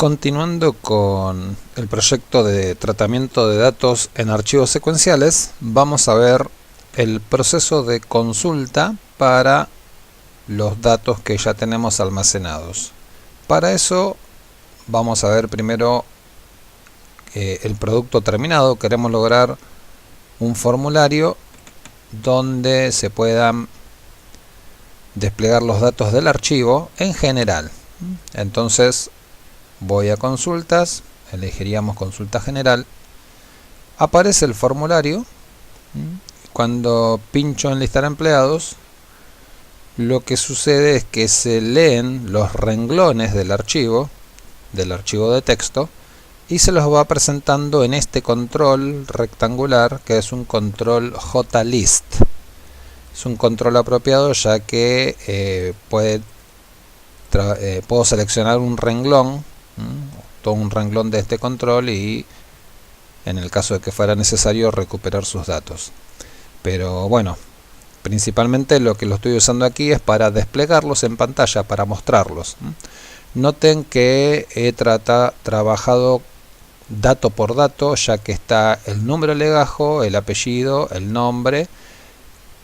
Continuando con el proyecto de tratamiento de datos en archivos secuenciales, vamos a ver el proceso de consulta para los datos que ya tenemos almacenados. Para eso vamos a ver primero el producto terminado. Queremos lograr un formulario donde se puedan desplegar los datos del archivo en general. Entonces voy a consultas, elegiríamos consulta general, aparece el formulario. Cuando pincho en listar empleados, lo que sucede es que se leen los renglones del archivo de texto, y se los va presentando en este control rectangular que es un control JList. Es un control apropiado ya que puedo seleccionar un renglón, todo un renglón de este control, y en el caso de que fuera necesario recuperar sus datos. Pero bueno, principalmente lo que lo estoy usando aquí es para desplegarlos en pantalla, para mostrarlos. Noten que he trabajado dato por dato, ya que está el número de legajo, el apellido, el nombre.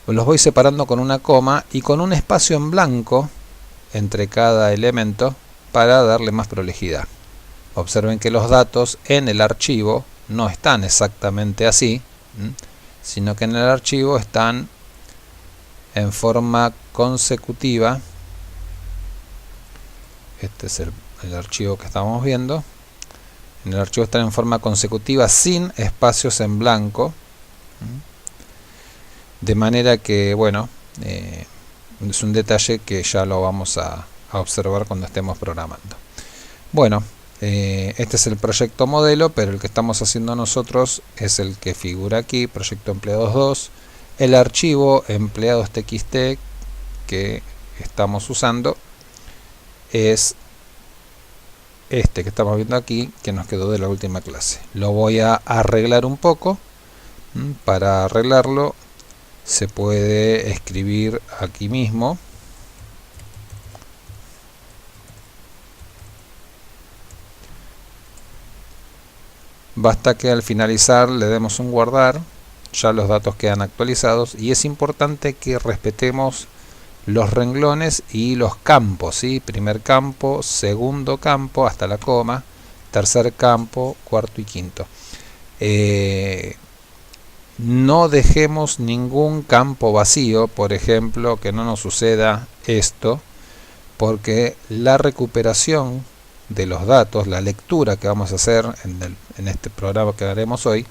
Los voy separando con una coma y con un espacio en blanco entre cada elemento para darle más prolijidad. Observen que los datos en el archivo no están exactamente así, sino que en el archivo están en forma consecutiva. Este es el archivo que estamos viendo. En el archivo están en forma consecutiva sin espacios en blanco, de manera que, bueno, es un detalle que ya lo vamos a observar cuando estemos programando. Bueno, este es el proyecto modelo, pero el que estamos haciendo nosotros es el que figura aquí, proyecto empleados 2. El archivo empleados.txt que estamos usando es este que estamos viendo aquí, que nos quedó de la última clase. Lo voy a arreglar un poco. Para arreglarlo se puede escribir aquí mismo. Basta que al finalizar le demos un guardar, ya los datos quedan actualizados, y es importante que respetemos los renglones y los campos, ¿sí? Primer campo, segundo campo hasta la coma, tercer campo, cuarto y quinto. No dejemos ningún campo vacío, por ejemplo, que no nos suceda esto, porque la recuperación de los datos, la lectura que vamos a hacer en este programa que haremos hoy,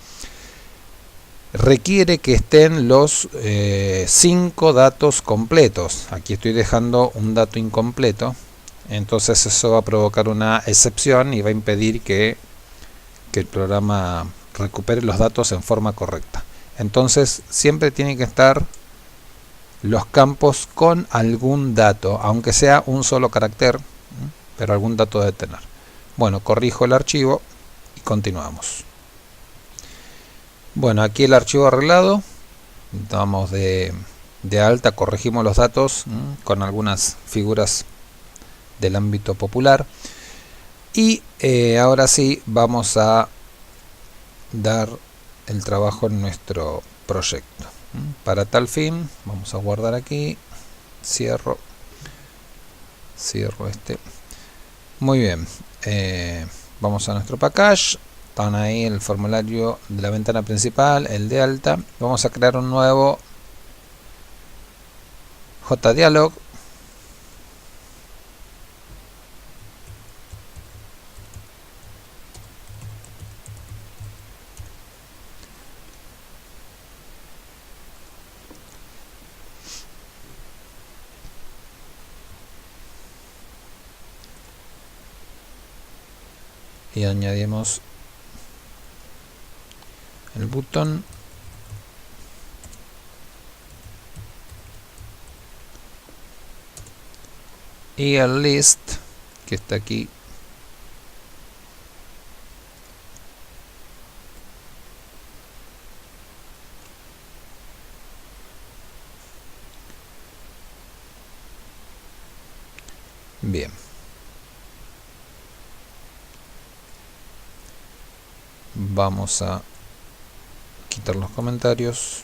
requiere que estén los 5 datos completos. Aquí estoy dejando un dato incompleto, entonces eso va a provocar una excepción y va a impedir que el programa recupere los datos en forma correcta. Entonces siempre tienen que estar los campos con algún dato, aunque sea un solo carácter, pero algún dato debe tener. Bueno, corrijo el archivo y continuamos. Bueno, aquí el archivo arreglado, damos de alta, corregimos los datos con algunas figuras del ámbito popular, y ahora sí vamos a dar el trabajo en nuestro proyecto. Para tal fin vamos a guardar aquí, cierro este. Muy bien, vamos a nuestro package. Están ahí el formulario de la ventana principal, el de alta. Vamos a crear un nuevo JDialog. Y añadimos el botón y el list que está aquí. Bien, Vamos a quitar los comentarios.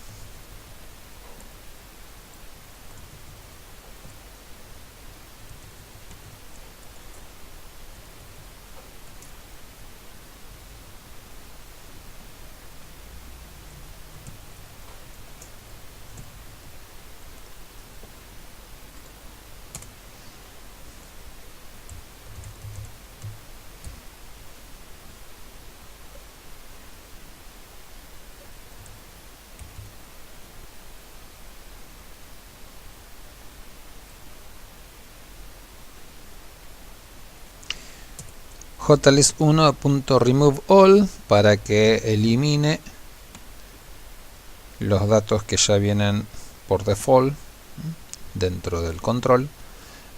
jlist1.removeAll para que elimine los datos que ya vienen por default dentro del control,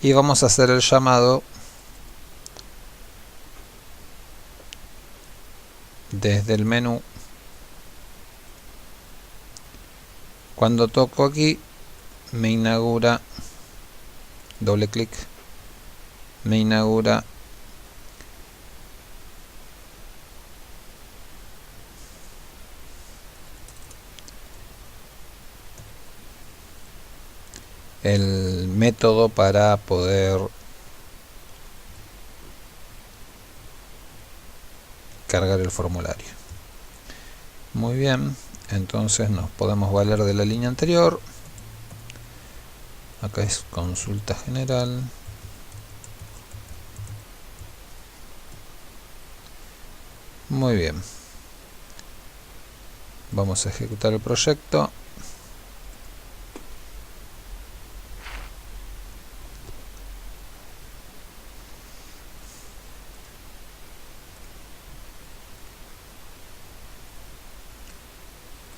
y vamos a hacer el llamado desde el menú. Cuando toco aquí me inaugura, doble clic, me inaugura el método para poder cargar el formulario. Muy bien, entonces nos podemos valer de la línea anterior. Acá es consulta general. Muy bien, vamos a ejecutar el proyecto.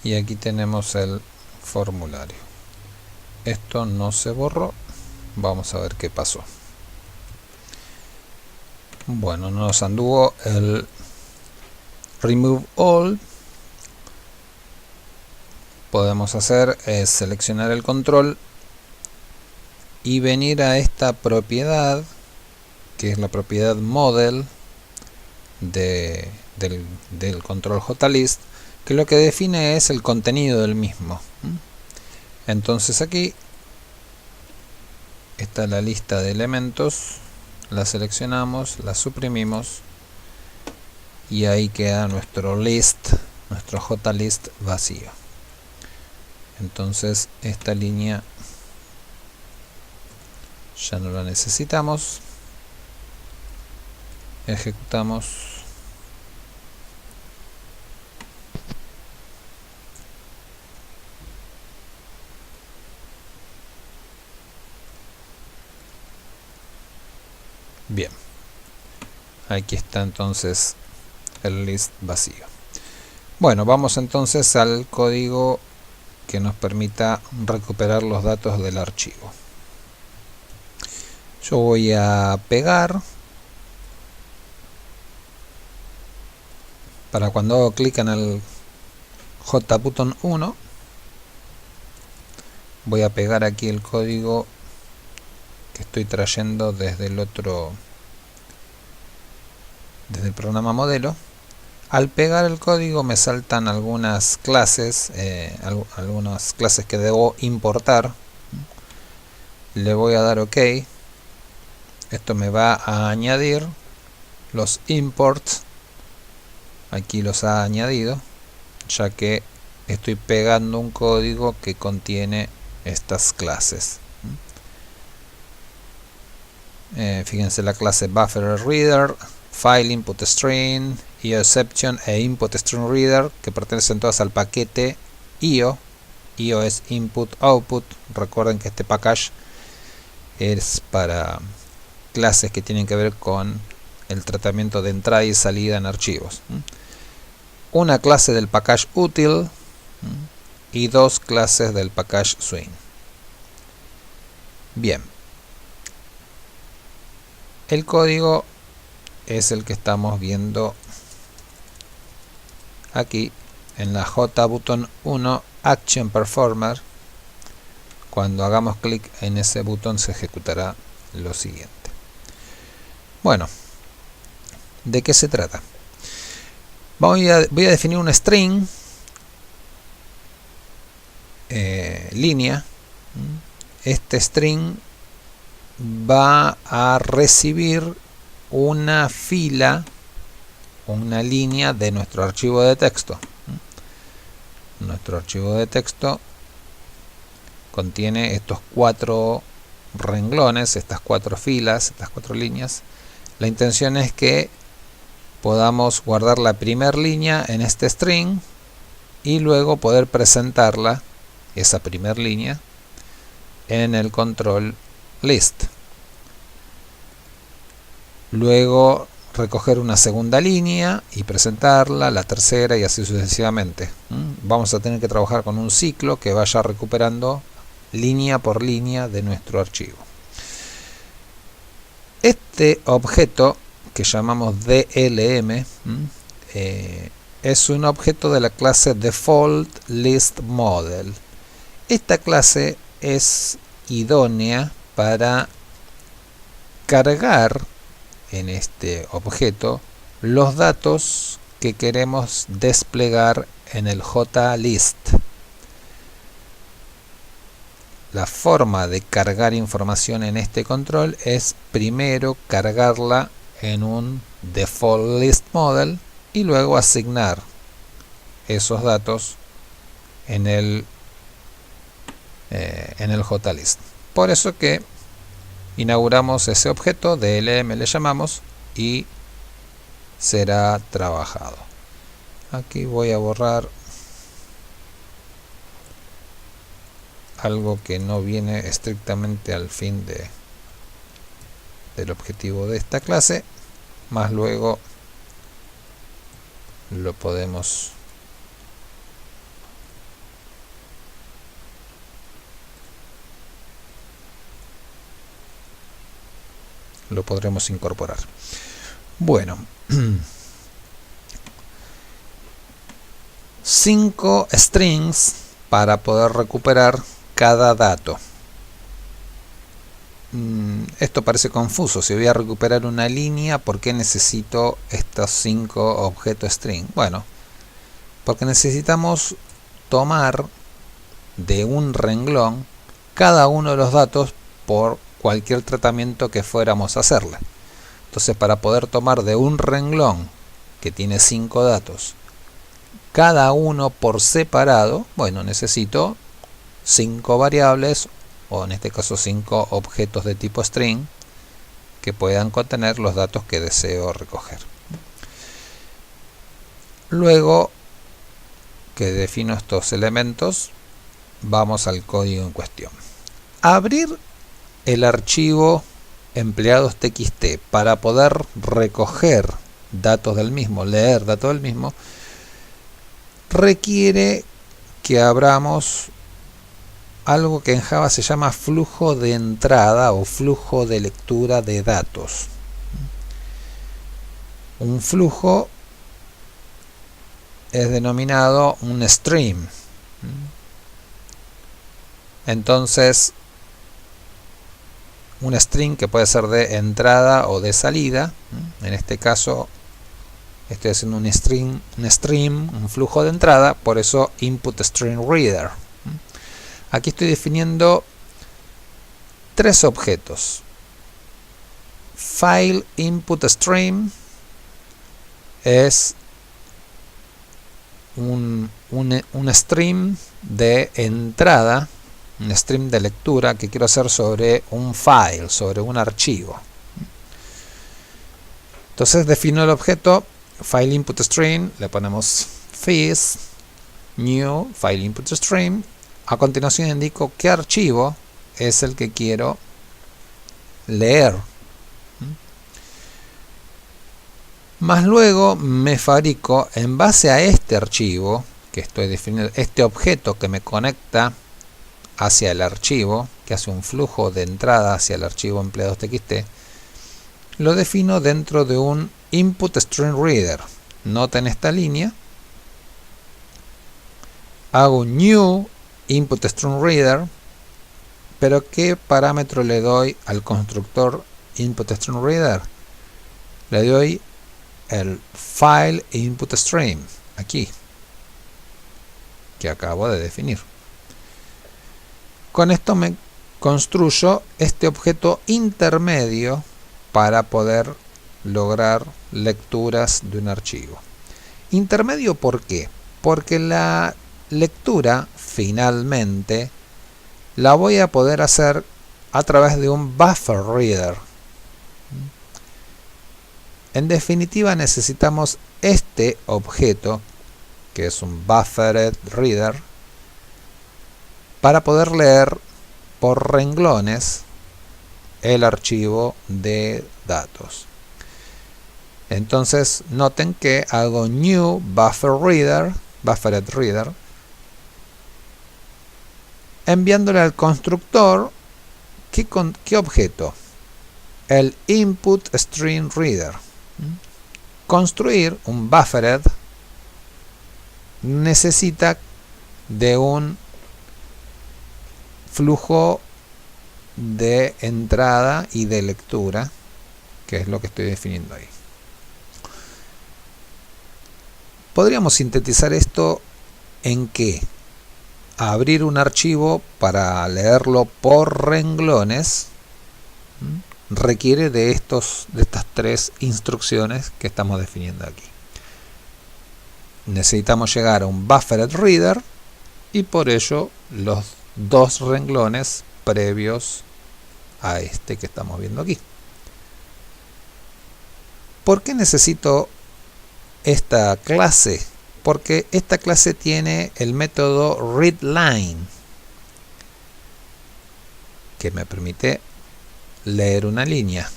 Y aquí tenemos el formulario. Esto no se borró. Vamos a ver qué pasó. Bueno, nos anduvo el remove all. Podemos hacer es seleccionar el control y venir a esta propiedad, que es la propiedad model del control jlist, que lo que define es el contenido del mismo. Entonces aquí está la lista de elementos, la seleccionamos, la suprimimos y ahí queda nuestro list, nuestro jlist vacío. Entonces esta línea ya no la necesitamos. Ejecutamos. Bien, aquí está entonces el list vacío. Bueno, vamos entonces al código que nos permita recuperar los datos del archivo. Yo voy a pegar. Para cuando hago clic en el JButton 1, voy a pegar aquí el código que estoy trayendo desde el programa modelo. Al pegar el código me saltan algunas clases que debo importar. Le voy a dar OK. Esto me va a añadir los imports. Aquí los ha añadido, ya que estoy pegando un código que contiene estas clases. Fíjense la clase BufferedReader, FileInputString, IOException e InputStringReader, que pertenecen todas al paquete IO. IO es Input-Output. Recuerden que este package es para clases que tienen que ver con el tratamiento de entrada y salida en archivos. Una clase del package util y dos clases del package swing. Bien, el código es el que estamos viendo aquí en la JButton 1 Action Performer. Cuando hagamos clic en ese botón se ejecutará lo siguiente. Bueno, ¿de qué se trata? Voy a definir un string, línea. Este string va a recibir una fila, una línea de nuestro archivo de texto. Nuestro archivo de texto contiene estos 4 renglones, estas 4 filas, estas 4 líneas. La intención es que podamos guardar la primera línea en este string y luego poder presentarla, esa primera línea, en el control list. Luego recoger una segunda línea y presentarla, la tercera y así sucesivamente. Vamos a tener que trabajar con un ciclo que vaya recuperando línea por línea de nuestro archivo. Este objeto que llamamos DLM es un objeto de la clase Default List Model. Esta clase es idónea para cargar en este objeto los datos que queremos desplegar en el JList. La forma de cargar información en este control es primero cargarla en un Default List Model y luego asignar esos datos en el JList. Por eso que inauguramos ese objeto, DLM le llamamos, y será trabajado. Aquí voy a borrar algo que no viene estrictamente al fin del objetivo de esta clase, más luego lo podemos podremos incorporar. Bueno, 5 strings para poder recuperar cada dato. Esto parece confuso. Si voy a recuperar una línea, ¿por qué necesito estos 5 objetos string? Bueno, porque necesitamos tomar de un renglón cada uno de los datos por cualquier tratamiento que fuéramos a hacerle. Entonces, para poder tomar de un renglón que tiene 5 datos, cada uno por separado, bueno, necesito 5 variables, o en este caso 5 objetos de tipo string, que puedan contener los datos que deseo recoger. Luego que defino estos elementos, vamos al código en cuestión. Abrir el archivo empleados.txt para poder recoger datos del mismo, leer datos del mismo, requiere que abramos algo que en Java se llama flujo de entrada o flujo de lectura de datos. Un flujo es denominado un stream. Entonces, un string que puede ser de entrada o de salida. En este caso estoy haciendo un stream, un flujo de entrada, por eso input string reader. Aquí estoy definiendo 3 objetos. File input stream es un stream de entrada, un stream de lectura que quiero hacer sobre un file, sobre un archivo. Entonces defino el objeto file input stream, le ponemos fis new file input stream. A continuación indico qué archivo es el que quiero leer. Más luego me fabrico en base a este archivo que estoy definiendo, este objeto que me conecta hacia el archivo, que hace un flujo de entrada hacia el archivo empleados.txt, lo defino dentro de un input string reader. Noten esta línea. Hago un new input string reader, pero ¿qué parámetro le doy al constructor input string reader? Le doy el file input stream, aquí, que acabo de definir. Con esto me construyo este objeto intermedio para poder lograr lecturas de un archivo. Intermedio, ¿por qué? Porque la lectura finalmente la voy a poder hacer a través de un buffer reader. En definitiva, necesitamos este objeto, que es un buffered reader, para poder leer por renglones el archivo de datos. Entonces noten que hago new buffered reader, enviándole al constructor ¿qué objeto? El input stream reader. Construir un buffered necesita de un flujo de entrada y de lectura, que es lo que estoy definiendo ahí. Podríamos sintetizar esto en que abrir un archivo para leerlo por renglones requiere de estas tres instrucciones que estamos definiendo aquí. Necesitamos llegar a un buffered reader y por ello los dos renglones previos a este que estamos viendo aquí. ¿Por qué necesito esta clase? Porque esta clase tiene el método readLine, que me permite leer una línea.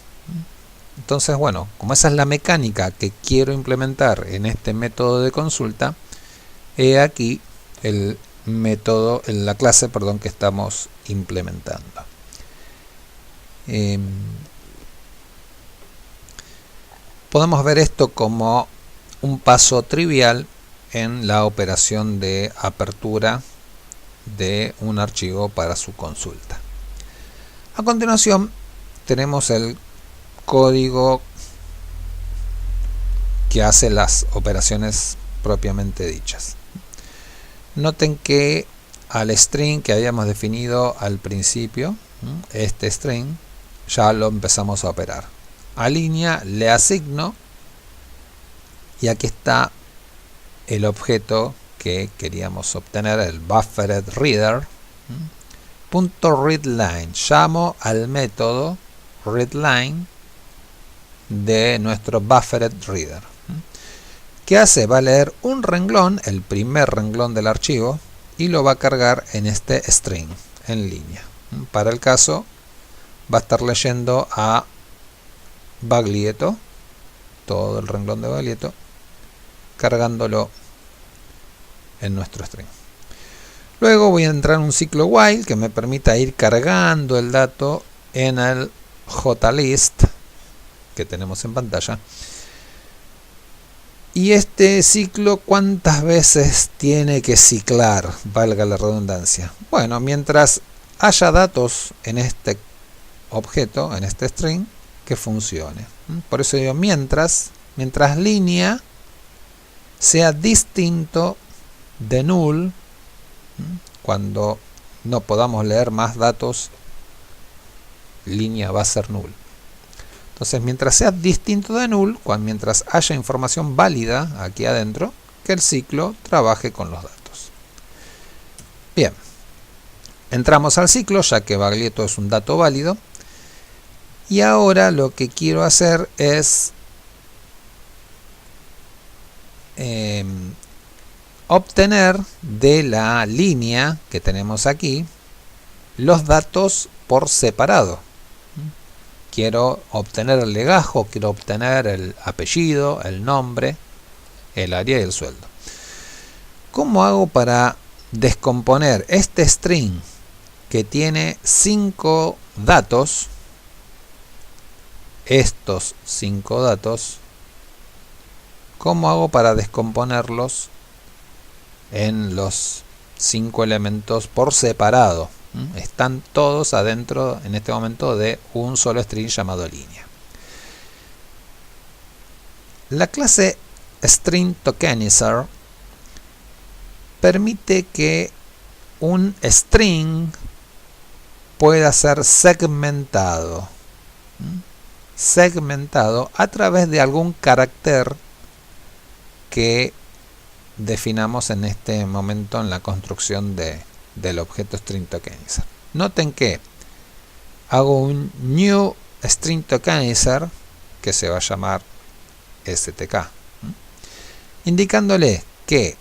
Entonces, bueno, como esa es la mecánica que quiero implementar en este método de consulta, he aquí el método, la clase, perdón, que estamos implementando. Podemos ver esto como un paso trivial en la operación de apertura de un archivo para su consulta. A continuación tenemos el código que hace las operaciones propiamente dichas. Noten que al string que habíamos definido al principio, este string, ya lo empezamos a operar. A línea le asigno y aquí está el objeto que queríamos obtener, el buffered reader. .readLine, llamo al método readLine de nuestro buffered reader. ¿Qué hace? Va a leer un renglón, el primer renglón del archivo, y lo va a cargar en este string en línea. Para el caso va a estar leyendo a Baglietto, todo el renglón de Baglietto, cargándolo en nuestro string. Luego voy a entrar en un ciclo while que me permita ir cargando el dato en el JList que tenemos en pantalla. Y este ciclo, ¿cuántas veces tiene que ciclar? Valga la redundancia. Bueno, mientras haya datos en este objeto, en este string, que funcione. Por eso digo mientras línea sea distinto de null, cuando no podamos leer más datos, línea va a ser null. Entonces, mientras sea distinto de null, mientras haya información válida aquí adentro, que el ciclo trabaje con los datos. Bien, entramos al ciclo, ya que Baglietto es un dato válido. Y ahora lo que quiero hacer es obtener de la línea que tenemos aquí los datos por separado. Quiero obtener el legajo, quiero obtener el apellido, el nombre, el área y el sueldo. ¿Cómo hago para descomponer este string que tiene 5 datos? Estos 5 datos, ¿cómo hago para descomponerlos en los 5 elementos por separado? Están todos adentro en este momento de un solo string llamado línea. La clase string tokenizer permite que un string pueda ser segmentado a través de algún carácter que definamos en este momento en la construcción del objeto string tokenizer. Noten que hago un new string tokenizer que se va a llamar stk, indicándole que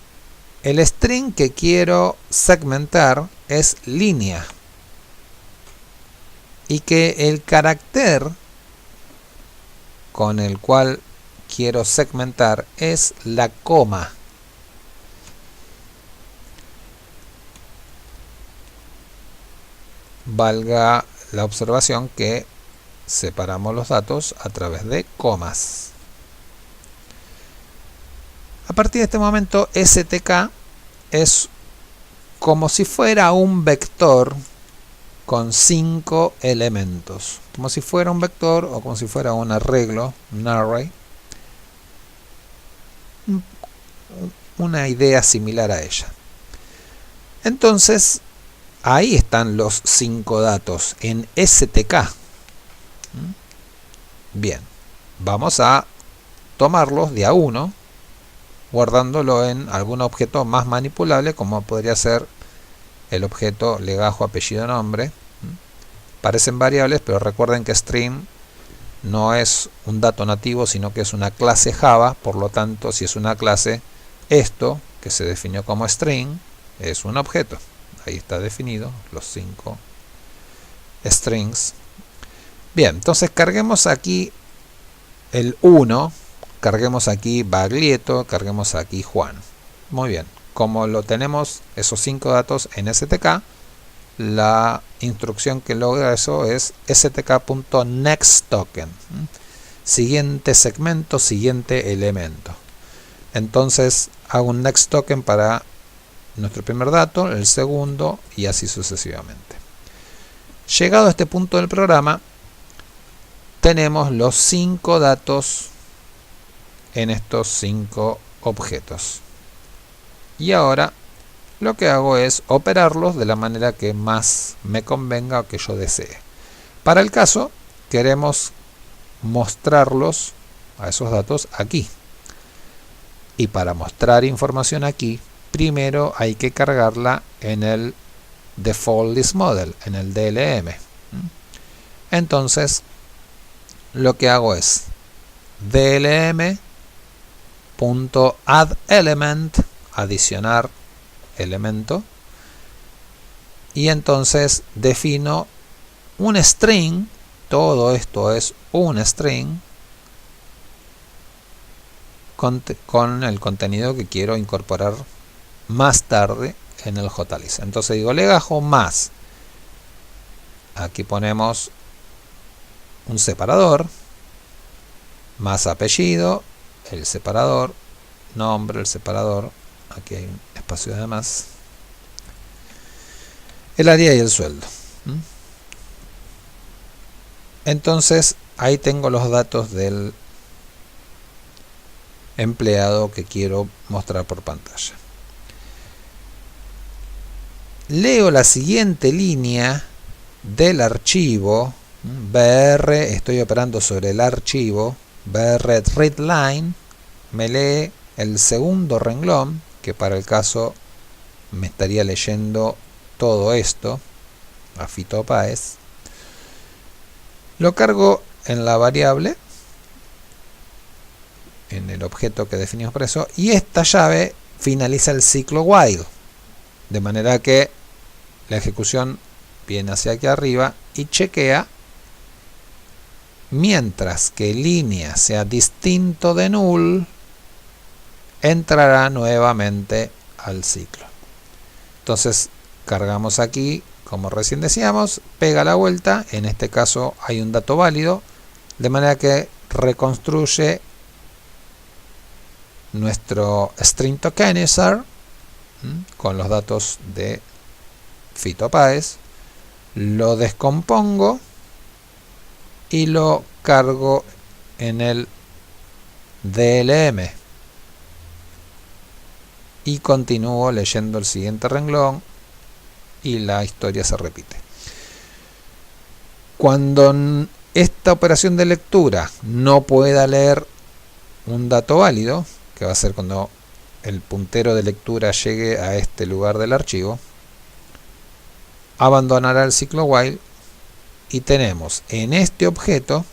el string que quiero segmentar es línea y que el carácter con el cual quiero segmentar es la coma. Valga la observación que separamos los datos a través de comas. A partir de este momento, stk es como si fuera un vector con 5 elementos. Como si fuera un vector o como si fuera un arreglo, un array. Una idea similar a ella. Entonces, ahí están los 5 datos en stk. Bien, vamos a tomarlos de a uno, guardándolo en algún objeto más manipulable, como podría ser el objeto legajo apellido nombre. Parecen variables, pero recuerden que string no es un dato nativo, sino que es una clase Java. Por lo tanto, si es una clase, esto que se definió como string es un objeto. Ahí está definido los 5 strings. Bien, entonces carguemos aquí el 1, carguemos aquí Baglietto, carguemos aquí Juan. Muy bien, como lo tenemos esos 5 datos en stk, la instrucción que logra eso es stk.nextToken, siguiente segmento, siguiente elemento. Entonces hago un nextToken para nuestro primer dato, el segundo y así sucesivamente. Llegado a este punto del programa, tenemos los 5 datos en estos 5 objetos. Y ahora lo que hago es operarlos de la manera que más me convenga o que yo desee. Para el caso, queremos mostrarlos a esos datos aquí. Y para mostrar información aquí, primero hay que cargarla en el Default List Model, en el DLM. Entonces, lo que hago es dlm.addElement, adicionar elemento, y entonces defino un string. Todo esto es un string con el contenido que quiero incorporar más tarde en el JList. Entonces digo legajo más, aquí ponemos un separador, más apellido, el separador, nombre, el separador, aquí hay un espacio de más, el área y el sueldo. Entonces ahí tengo los datos del empleado que quiero mostrar por pantalla. Leo la siguiente línea del archivo br, estoy operando sobre el archivo br readline, me lee el segundo renglón, que para el caso me estaría leyendo todo esto a Fito Páez. Lo cargo en la variable, en el objeto que definimos para eso, y esta llave finaliza el ciclo while, de manera que la ejecución viene hacia aquí arriba y chequea. Mientras que línea sea distinto de null, entrará nuevamente al ciclo. Entonces cargamos aquí, como recién decíamos, pega la vuelta, en este caso hay un dato válido, de manera que reconstruye nuestro string tokenizer con los datos de Fito Páez, lo descompongo y lo cargo en el DLM. Y continúo leyendo el siguiente renglón y la historia se repite. Cuando esta operación de lectura no pueda leer un dato válido, que va a ser cuando el puntero de lectura llegue a este lugar del archivo, abandonará el ciclo while y tenemos en este objeto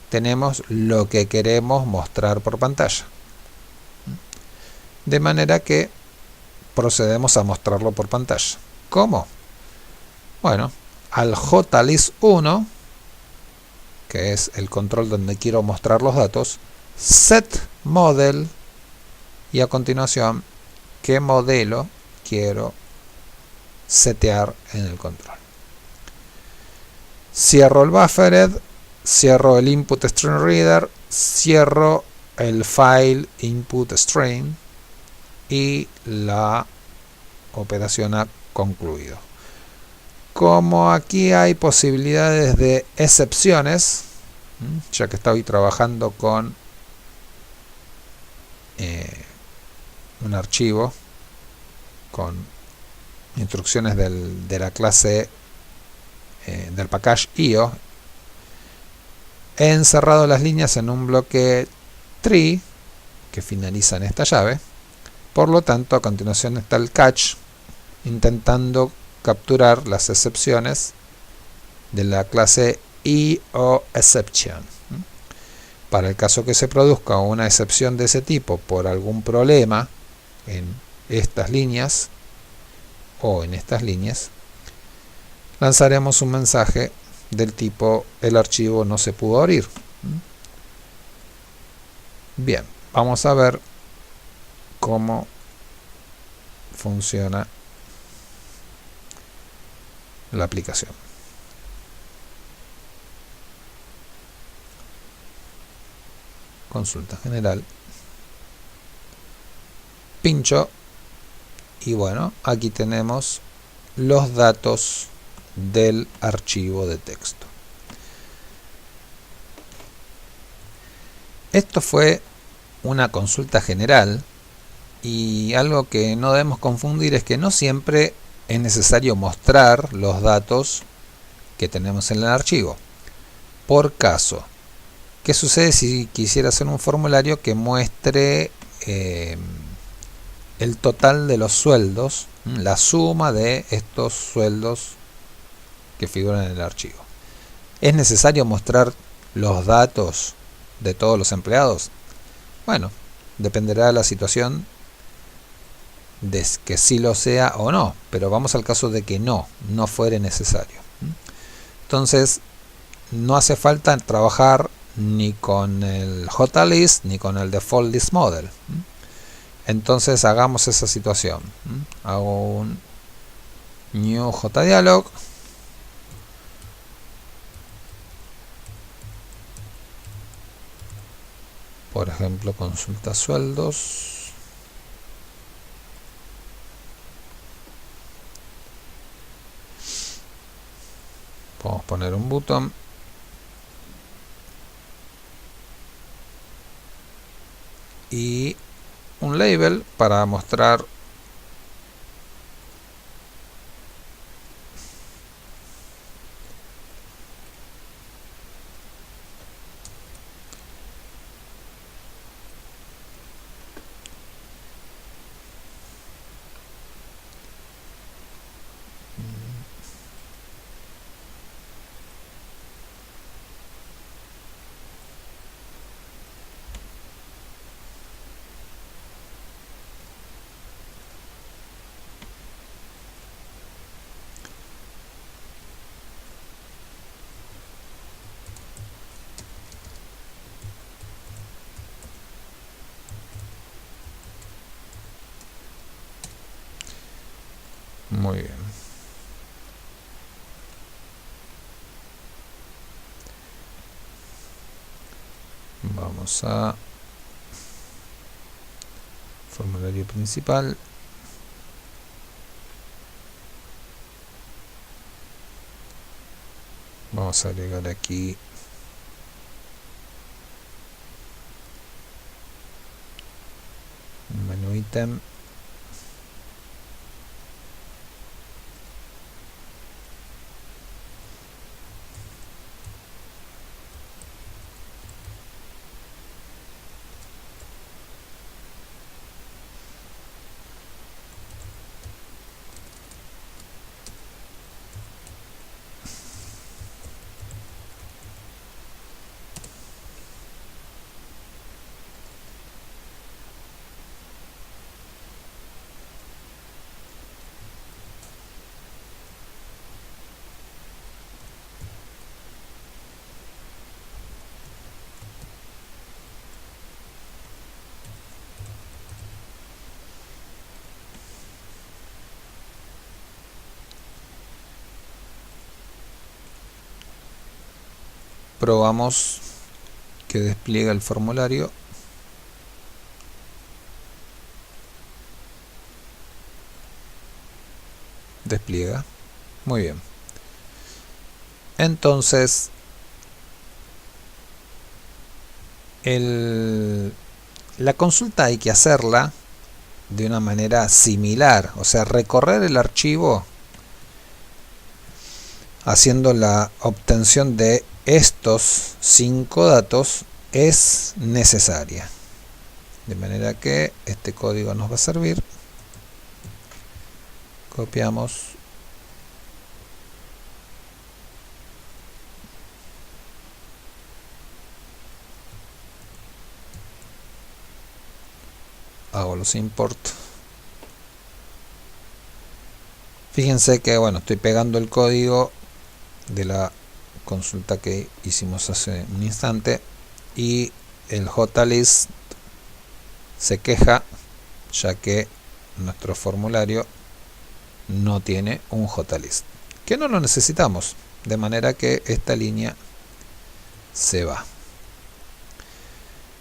tenemos lo que queremos mostrar por pantalla. De manera que procedemos a mostrarlo por pantalla. ¿Cómo? Bueno, al JList1, que es el control donde quiero mostrar los datos, set model, y a continuación, qué modelo quiero setear en el control. Cierro el buffered, cierro el input string reader, cierro el file input string y la operación ha concluido. Como aquí hay posibilidades de excepciones, ya que estoy trabajando con un archivo con instrucciones de la clase del package IO, he encerrado las líneas en un bloque tree que finaliza en esta llave. Por lo tanto, a continuación está el catch intentando capturar las excepciones de la clase IOException. Para el caso que se produzca una excepción de ese tipo por algún problema en estas líneas o en estas líneas, lanzaremos un mensaje del tipo el archivo no se pudo abrir. Bien, vamos a ver cómo funciona la aplicación. Consulta general, pincho y bueno, aquí tenemos los datos del archivo de texto. Esto fue una consulta general y algo que no debemos confundir es que no siempre es necesario mostrar los datos que tenemos en el archivo. Por caso, ¿qué sucede si quisiera hacer un formulario que muestre el total de los sueldos, la suma de estos sueldos que figuran en el archivo? ¿Es necesario mostrar los datos de todos los empleados? Bueno, dependerá de la situación de que sí lo sea o no, pero vamos al caso de que no fuere necesario. Entonces, no hace falta trabajar ni con el JList ni con el default list model. Entonces hagamos esa situación. Hago un new JDialog. Por ejemplo, consulta sueldos. Podemos poner un botón. Y un label para mostrar muy bien. Vamos a formulario principal. Vamos a agregar aquí item probamos que despliega el formulario. Despliega. Muy bien. Entonces, la consulta hay que hacerla de una manera similar, o sea, recorrer el archivo haciendo la obtención de estos 5 datos es necesaria. De manera que este código nos va a servir. Copiamos. Hago los import. Fíjense que bueno, estoy pegando el código de la consulta que hicimos hace un instante y el JList se queja ya que nuestro formulario no tiene un JList, que no lo necesitamos, de manera que esta línea se va.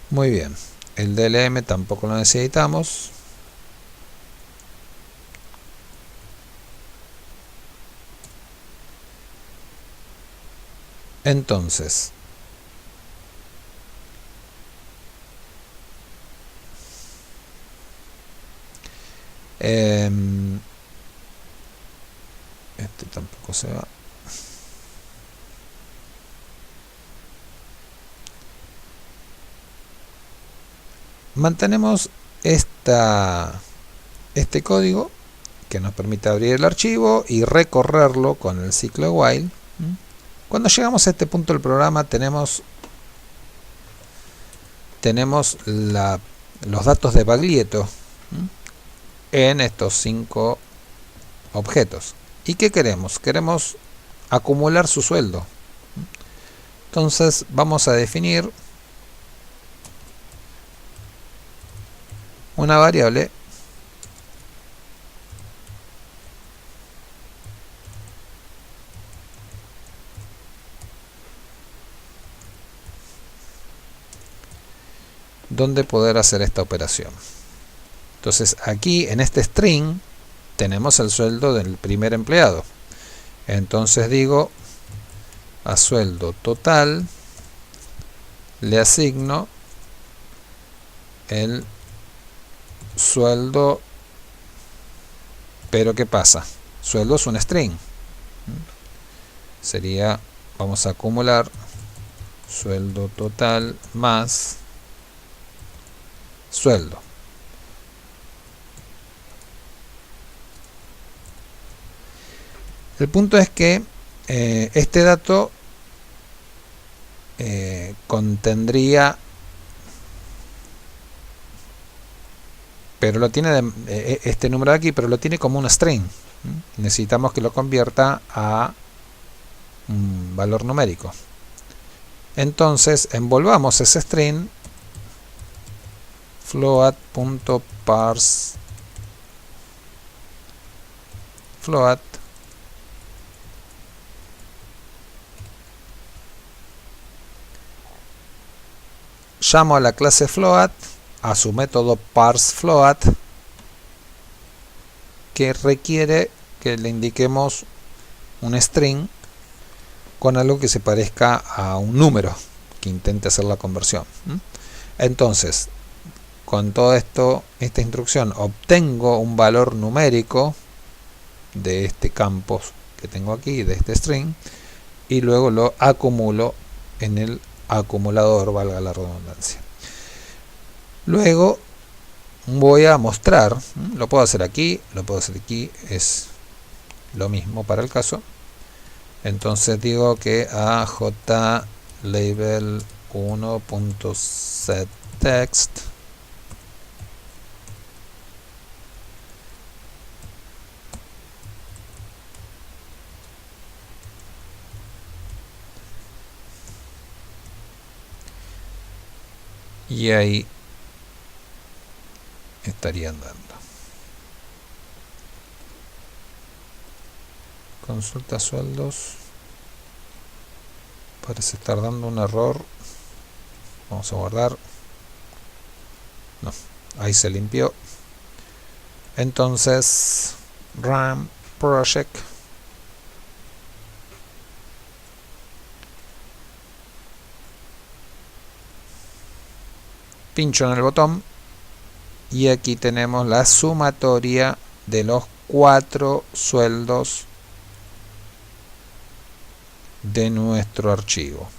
Muy bien, el DLM tampoco lo necesitamos. Entonces, este tampoco se va. Mantenemos este código que nos permite abrir el archivo y recorrerlo con el ciclo while. Cuando llegamos a este punto del programa tenemos los datos de Baglietto en estos 5 objetos. ¿Y qué queremos? Queremos acumular su sueldo. Entonces vamos a definir una variable donde poder hacer esta operación. Entonces aquí en este string tenemos el sueldo del primer empleado. Entonces digo a sueldo total le asigno el sueldo, pero ¿qué pasa? Sueldo es un string. Sería, vamos a acumular sueldo total más sueldo. El punto es que este dato contendría, pero lo tiene este número de aquí, pero lo tiene como un string. Necesitamos que lo convierta a un valor numérico. Entonces envolvamos ese string float.parse float llamo a la clase float, a su método parseFloat, que requiere que le indiquemos un string con algo que se parezca a un número que intente hacer la conversión. Entonces con todo esto, esta instrucción, obtengo un valor numérico de este campo que tengo aquí, de este string, y luego lo acumulo en el acumulador, valga la redundancia. Luego voy a mostrar, lo puedo hacer aquí, lo puedo hacer aquí, es lo mismo para el caso. Entonces digo que a jlabel1.setText y ahí estarían dando. Consulta sueldos. Parece estar dando un error. Vamos a guardar. No, ahí se limpió. Entonces, run project. Pincho en el botón y aquí tenemos la sumatoria de los 4 sueldos de nuestro archivo.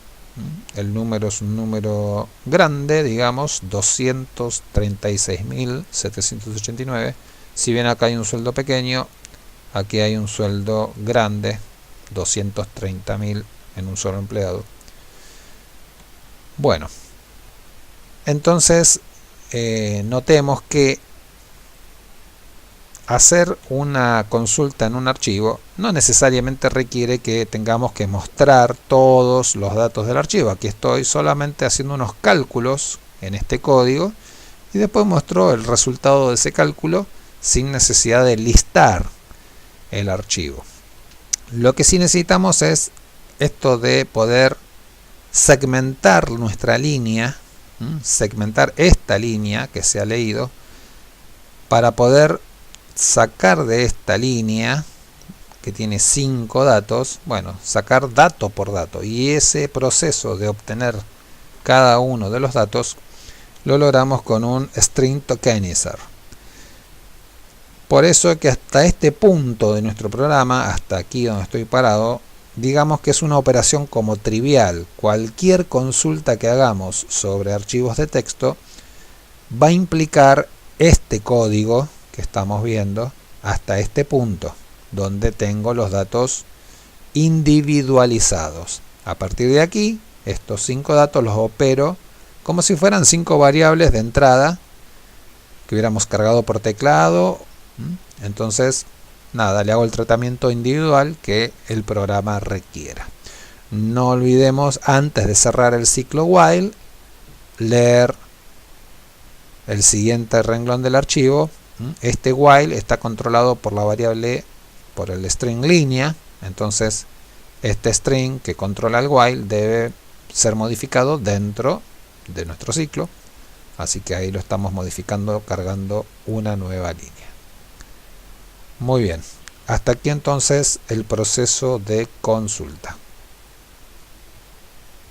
El número es un número grande, digamos, 236.789. Si bien acá hay un sueldo pequeño, aquí hay un sueldo grande, 230.000 en un solo empleado. Bueno, entonces notemos que hacer una consulta en un archivo no necesariamente requiere que tengamos que mostrar todos los datos del archivo. Aquí estoy solamente haciendo unos cálculos en este código y después muestro el resultado de ese cálculo sin necesidad de listar el archivo. Lo que sí necesitamos es esto de poder segmentar nuestra línea, segmentar esta línea que se ha leído para poder sacar de esta línea que tiene 5 datos, bueno, sacar dato por dato, y ese proceso de obtener cada uno de los datos lo logramos con un string tokenizer. Por eso que hasta este punto de nuestro programa, hasta aquí donde estoy parado, digamos que es una operación como trivial. Cualquier consulta que hagamos sobre archivos de texto va a implicar este código que estamos viendo hasta este punto, donde tengo los datos individualizados. A partir de aquí, estos 5 datos los opero como si fueran 5 variables de entrada que hubiéramos cargado por teclado. Entonces, nada, le hago el tratamiento individual que el programa requiera. No olvidemos, antes de cerrar el ciclo while, leer el siguiente renglón del archivo. Este while está controlado por la variable, por el string línea. Entonces, este string que controla el while debe ser modificado dentro de nuestro ciclo. Así que ahí lo estamos modificando, cargando una nueva línea. Muy bien, hasta aquí entonces el proceso de consulta.